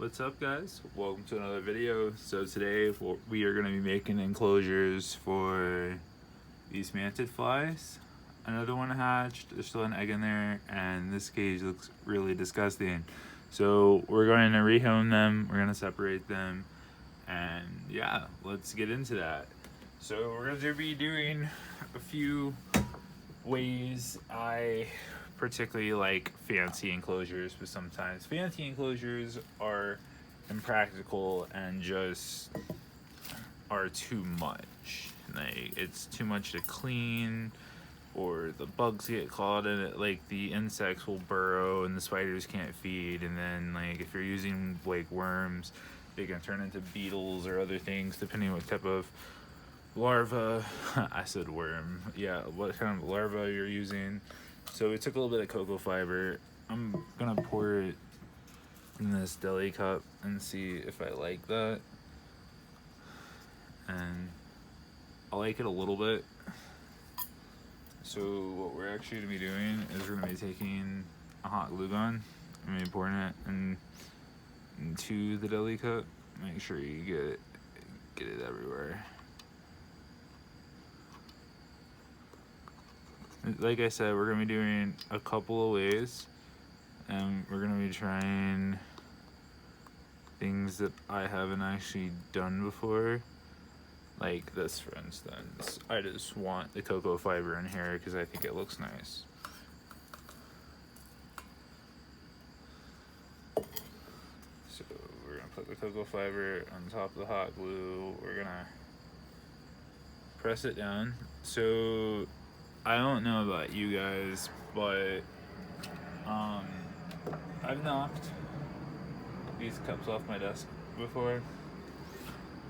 What's up, guys? Welcome to another video. So today we are going to be making enclosures for these mantis flies. Another one hatched, there's still an egg in there, and this cage looks really disgusting. So we're going to rehome them, we're going to separate them, and yeah, let's get into that. So we're going to be doing a few ways. I particularly like fancy enclosures, but sometimes fancy enclosures are impractical and just are too much. Like, it's too much to clean, or the bugs get caught in it. Like, the insects will burrow and the spiders can't feed, and then like if you're using like worms, they can turn into beetles or other things depending on what type of larva I said worm, yeah, what kind of larva you're using. So we took a little bit of cocoa fiber. I'm gonna pour it in this deli cup and see if I like that, and I like it a little bit. So what we're actually gonna be doing is we're gonna be taking a hot glue gun and maybe pouring it into the deli cup. Make sure you get it everywhere. Like I said, we're gonna be doing a couple of ways, and we're gonna be trying things that I haven't actually done before, like this, for instance. I just want the cocoa fiber in here because I think it looks nice. So we're gonna put the cocoa fiber on top of the hot glue. We're gonna press it down. So I don't know about you guys, but I've knocked these cups off my desk before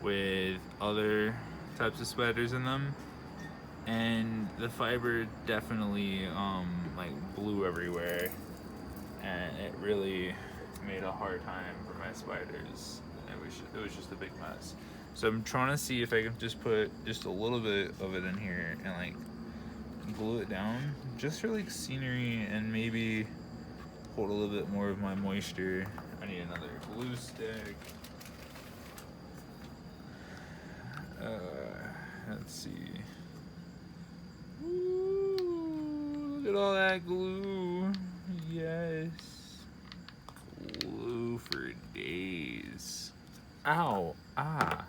with other types of spiders in them, and the fiber definitely like blew everywhere, and it really made a hard time for my spiders. It was just a big mess. So I'm trying to see if I can just put just a little bit of it in here and like glue it down just for like scenery, and maybe hold a little bit more of my moisture. I need another glue stick. Let's see. Ooh, look at all that glue. Yes. Glue for days. Ow. Ah.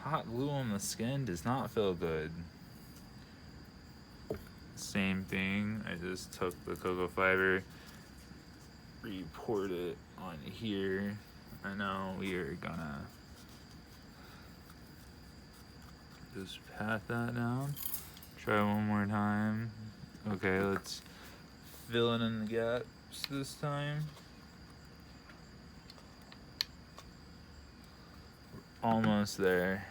Hot glue on the skin does not feel good. Same thing. I just took the cocoa fiber, re-poured it on here. I know we are gonna just pat that down. Try one more time. Okay, let's fill in the gaps this time. Almost there.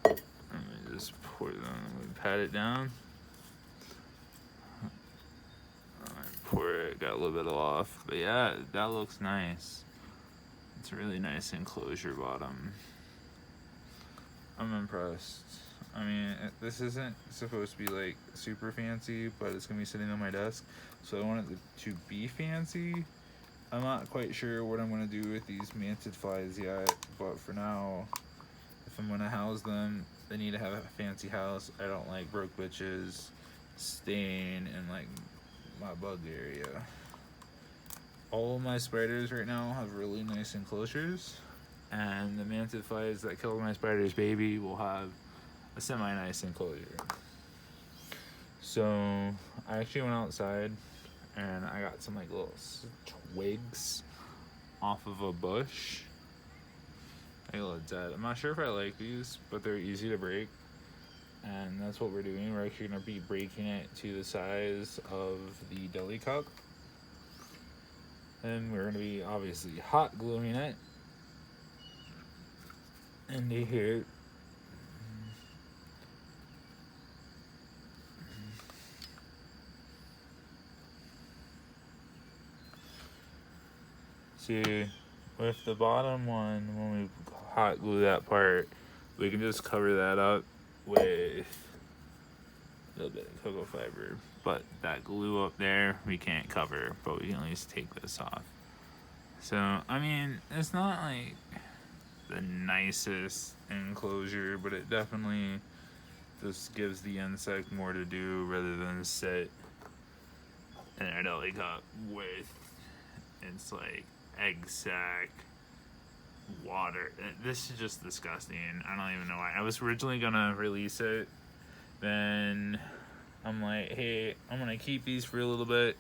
Let me just pour it on. Let me pat it down. Pour it, got a little bit off, but yeah, that looks nice. It's a really nice enclosure bottom. I'm impressed. I mean, this isn't supposed to be like super fancy, but it's gonna be sitting on my desk, so I want it to be fancy. I'm not quite sure what I'm gonna do with these mantis flies yet, but for now, if I'm gonna house them, they need to have a fancy house. I don't like broke bitches staying in like my bug area. All of my spiders right now have really nice enclosures, and the mantis flies that killed my spider's baby will have a semi-nice enclosure. So I actually went outside and I got some like little twigs off of a bush. Like a little dead. I'm not sure if I like these, but they're easy to break, and that's what we're doing. We're actually gonna be breaking it to the size of the deli cup, and we're gonna be obviously hot gluing it into here. See, with the bottom one, when we hot glue that part, we can just cover that up with a little bit of cocoa fiber. But that glue up there, we can't cover, but we can at least take this off. So, I mean, it's not like the nicest enclosure, but it definitely just gives the insect more to do rather than sit in a deli cup with its like egg sack, water. This is just disgusting. I don't even know why. I was originally gonna release it, then I'm like, hey, I'm gonna keep these for a little bit,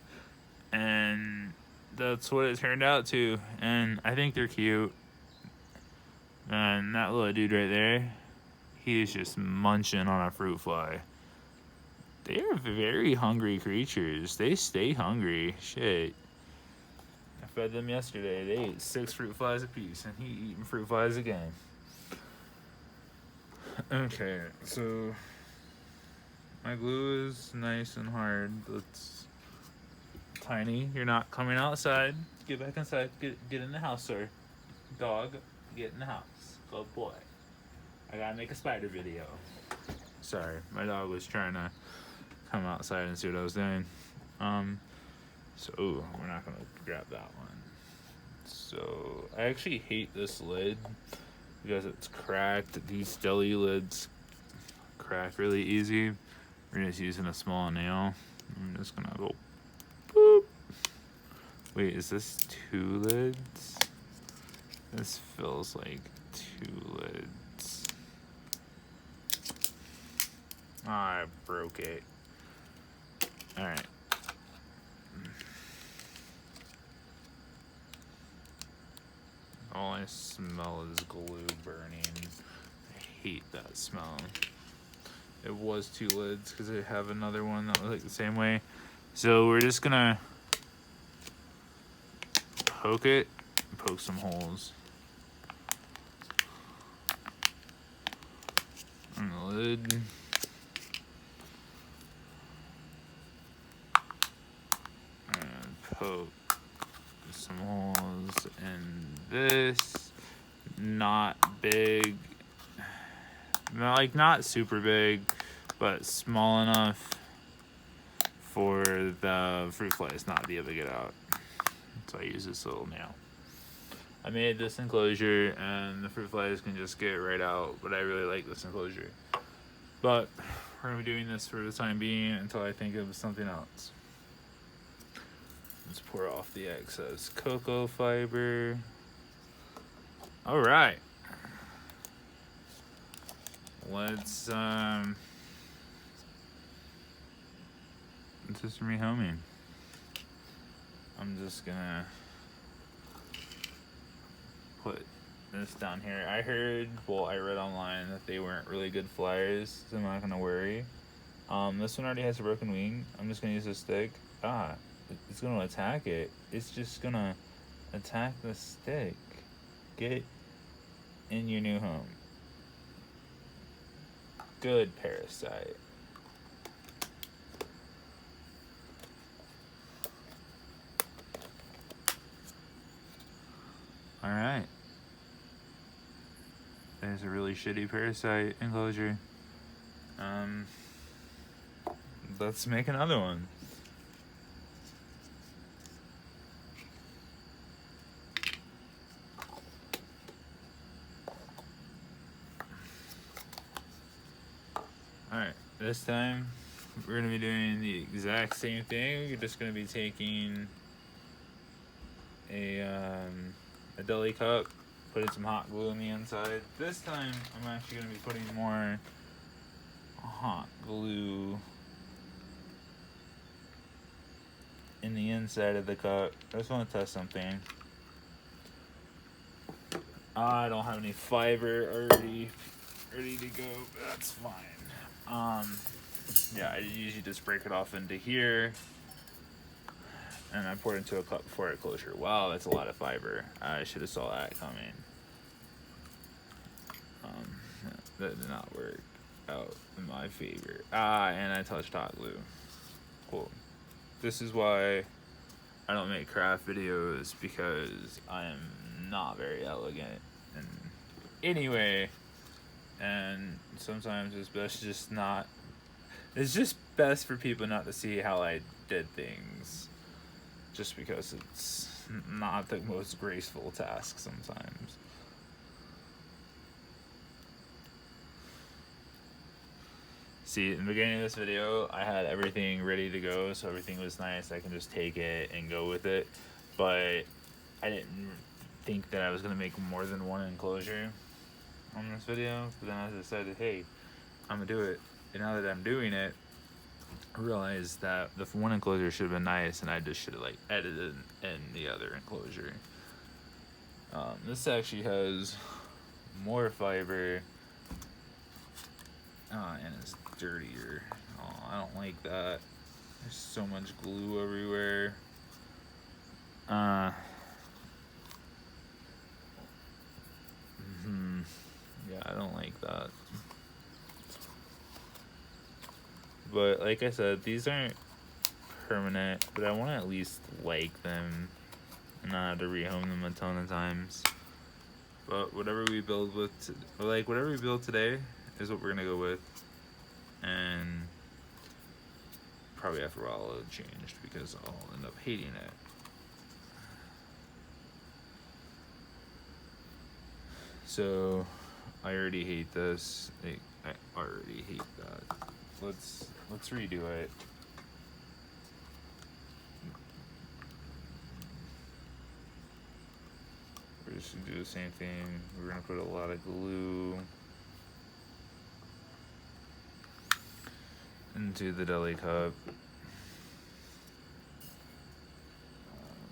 and that's what it turned out to. And I think they're cute. And that little dude right there, he is just munching on a fruit fly. They are very hungry creatures. They stay hungry. Shit. I fed them yesterday. They ate 6 fruit flies apiece, and he eating fruit flies again. Okay, so my glue is nice and hard. It's tiny. You're not coming outside. Get back inside. Get in the house, sir. Dog, get in the house. Good boy. I gotta make a spider video. Sorry, my dog was trying to come outside and see what I was doing. So we're not gonna grab that one. So I actually hate this lid because it's cracked. These deli lids crack really easy. We're just using a small nail. I'm just gonna go boop. Wait, is this 2 lids? This feels like 2 lids. I broke it. Alright. All I smell is glue burning. I hate that smell. It was 2 lids because I have another one that was like the same way. So we're just gonna poke it and poke some holes on the lid. And poke some holes in this. Not big, not super big, but small enough for the fruit flies not to be able to get out. So I use this little nail. I made this enclosure and the fruit flies can just get right out, but I really like this enclosure. But we're gonna be doing this for the time being until I think of something else. Let's pour off the excess cocoa fiber. All right. Let's just rehoming. I'm just gonna put this down here. I read online that they weren't really good flyers, so I'm not gonna worry. This one already has a broken wing. I'm just gonna use a stick. It's gonna attack it. It's just gonna attack the stick. Get in your new home. Good parasite. Alright. There's a really shitty parasite enclosure. Let's make another one. Alright, this time we're going to be doing the exact same thing. We're just going to be taking a deli cup, putting some hot glue on the inside. This time I'm actually going to be putting more hot glue in the inside of the cup. I just want to test something. I don't have any fiber already ready to go, but that's fine. Yeah, I usually just break it off into here, and I pour it into a cup before I closure. Wow, that's a lot of fiber. I should have saw that coming. That did not work out in my favor. And I touched hot glue. Cool. This is why I don't make craft videos, because I am not very elegant in any way. And sometimes it's just best for people not to see how I did things, just because it's not the most graceful task sometimes. See, in the beginning of this video, I had everything ready to go, so everything was nice. I can just take it and go with it. But I didn't think that I was going to make more than one enclosure on this video. But then I decided, hey, I'm going to do it. And now that I'm doing it, I realized that the one enclosure should have been nice, and I just should have like edited in the other enclosure. This actually has more fiber. And it's dirtier. Oh, I don't like that. There's so much glue everywhere. Yeah, I don't like that. But like I said, these aren't permanent, but I want to at least like them and not have to rehome them a ton of times. But whatever we build with, whatever we build today is what we're gonna go with. And probably after a while it'll change because I'll end up hating it. So I already hate this. I already hate that. Let's redo it. We're just gonna do the same thing. We're gonna put a lot of glue into the deli cup.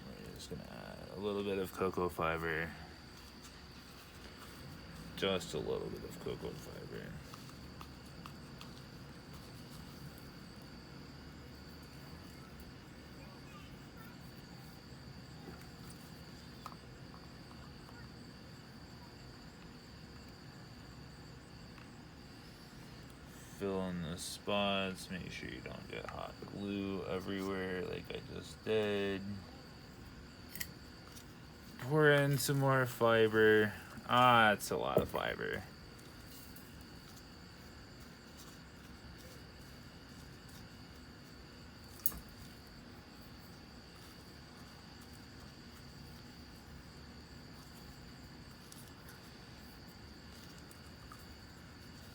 We're just gonna add a little bit of cocoa fiber. Just a little bit of cocoa fiber. Fill in the spots, make sure you don't get hot glue everywhere like I just did. Pour in some more fiber. That's a lot of fiber.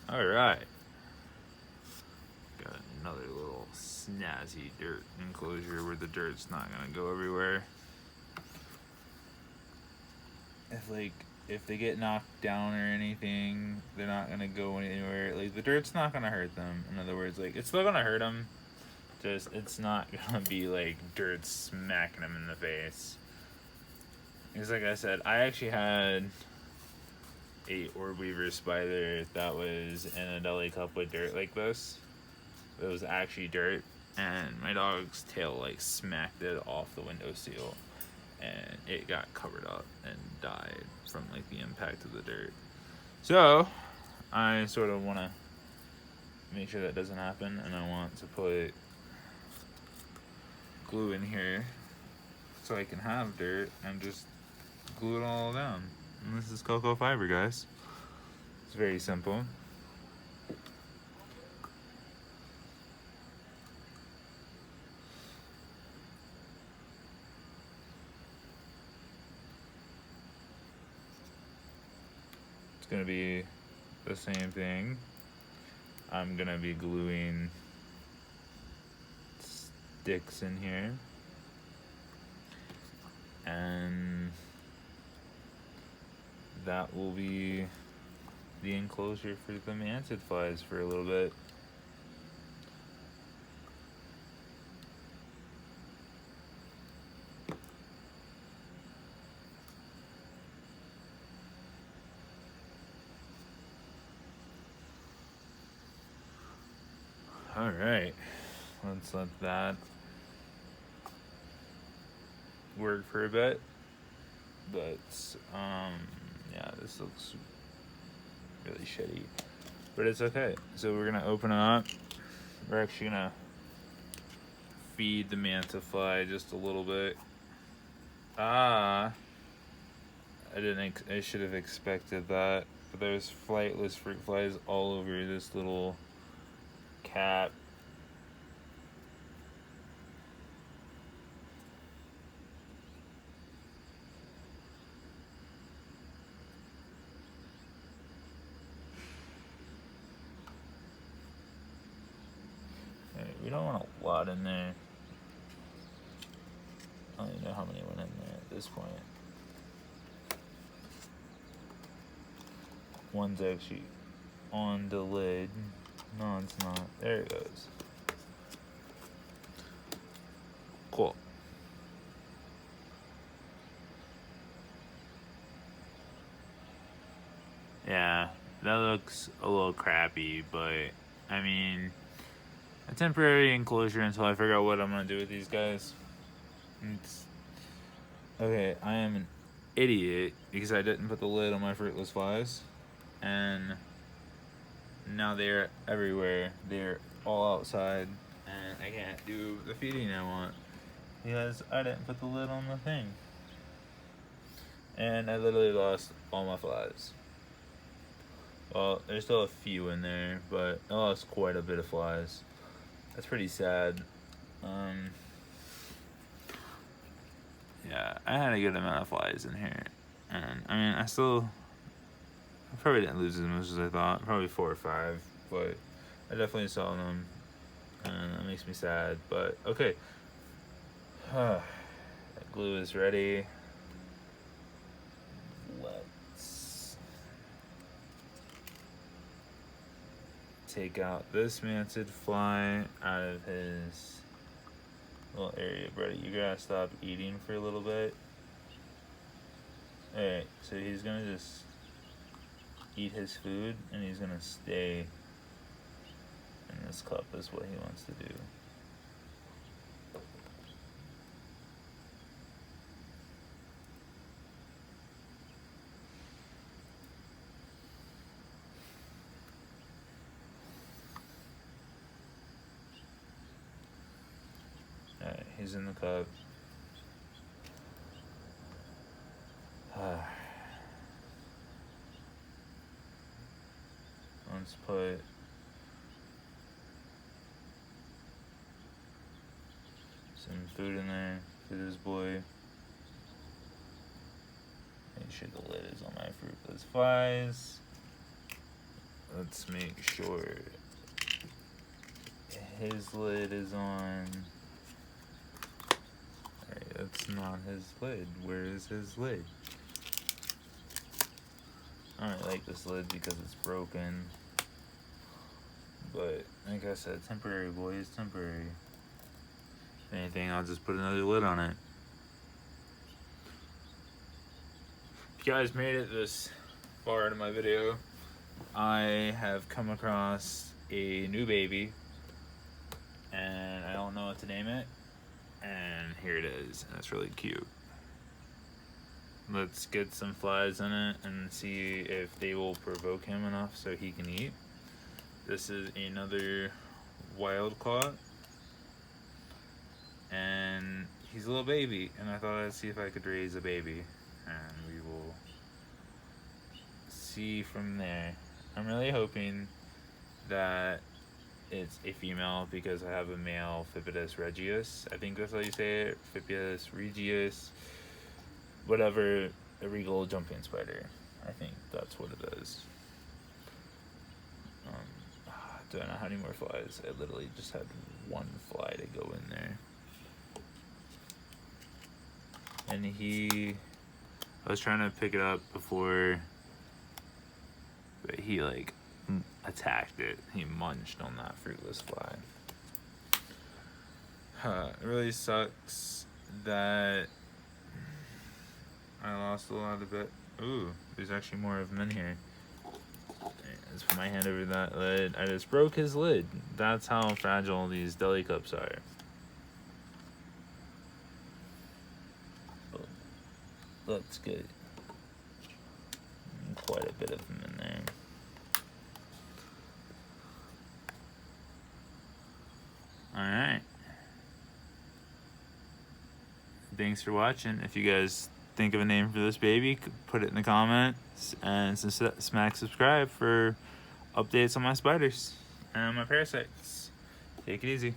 All right. Got another little snazzy dirt enclosure where the dirt's not gonna go everywhere. If they get knocked down or anything, they're not gonna go anywhere. Like, the dirt's not gonna hurt them. In other words, like, it's still gonna hurt them. Just, it's not gonna be like dirt smacking them in the face. Because like I said, I actually had a orb weaver spider that was in a deli cup with dirt like this. It was actually dirt, and my dog's tail like smacked it off the windowsill, and it got covered up and died from like the impact of the dirt. So I sort of want to make sure that doesn't happen, and I want to put glue in here so I can have dirt and just glue it all down. And this is cocoa fiber, guys. It's very simple. It's gonna be the same thing. I'm gonna be gluing sticks in here, and that will be the enclosure for the mantis flies for a little bit. All right, let's let that work for a bit. But yeah, this looks really shitty, but it's okay. So we're gonna open it up. We're actually gonna feed the mantis fly just a little bit. I should have expected that. But there's flightless fruit flies all over this little cap. lot in there. I don't even know how many went in there at this point. One's actually on the lid. No, it's not. There it goes. Cool. Yeah, that looks a little crappy, but I mean, a temporary enclosure until I figure out what I'm gonna do with these guys. Okay, I am an idiot because I didn't put the lid on my fruitless flies, and now they're everywhere. They're all outside, and I can't do the feeding I want because I didn't put the lid on the thing. And I literally lost all my flies. Well, there's still a few in there, but I lost quite a bit of flies. That's pretty sad. Yeah, I had a good amount of flies in here. And, I mean, I probably didn't lose as much as I thought. Probably 4 or 5, but I definitely saw them. And that makes me sad, but okay. That glue is ready. Let's take out this mantis fly out of his little area. Brody, you gotta stop eating for a little bit. Alright, so he's gonna just eat his food and he's gonna stay in this cup is what he wants to do. Alright, he's in the cup. Let's put some food in there for this boy. Make sure the lid is on my fruitless flies. Let's make sure his lid is on. Alright, that's not his lid. Where is his lid? I don't like this lid because it's broken. But like I said, temporary, boys, temporary. If anything, I'll just put another lid on it. If you guys made it this far into my video, I have come across a new baby and I don't know what to name it, and here it is, and it's really cute. Let's get some flies in it and see if they will provoke him enough so he can eat. This is another wild caught, and he's a little baby, and I thought I'd see if I could raise a baby, and we will see from there. I'm really hoping that it's a female because I have a male Phippidus regius. I think that's how you say it, Phippidus regius, whatever, a regal jumping spider. I think that's what it is. Don't know how many more flies. I literally just had one fly to go in there. And I was trying to pick it up before, but he like attacked it. He munched on that fruitless fly. It really sucks that I lost a lot of it. Ooh, there's actually more of them in here. Let's put my hand over that lid. I just broke his lid. That's how fragile these deli cups are. Let's get quite a bit of them in there. Alright. Thanks for watching. If you guys think of a name for this baby, put it in the comments, and smack subscribe for updates on my spiders and my parasites. Take it easy.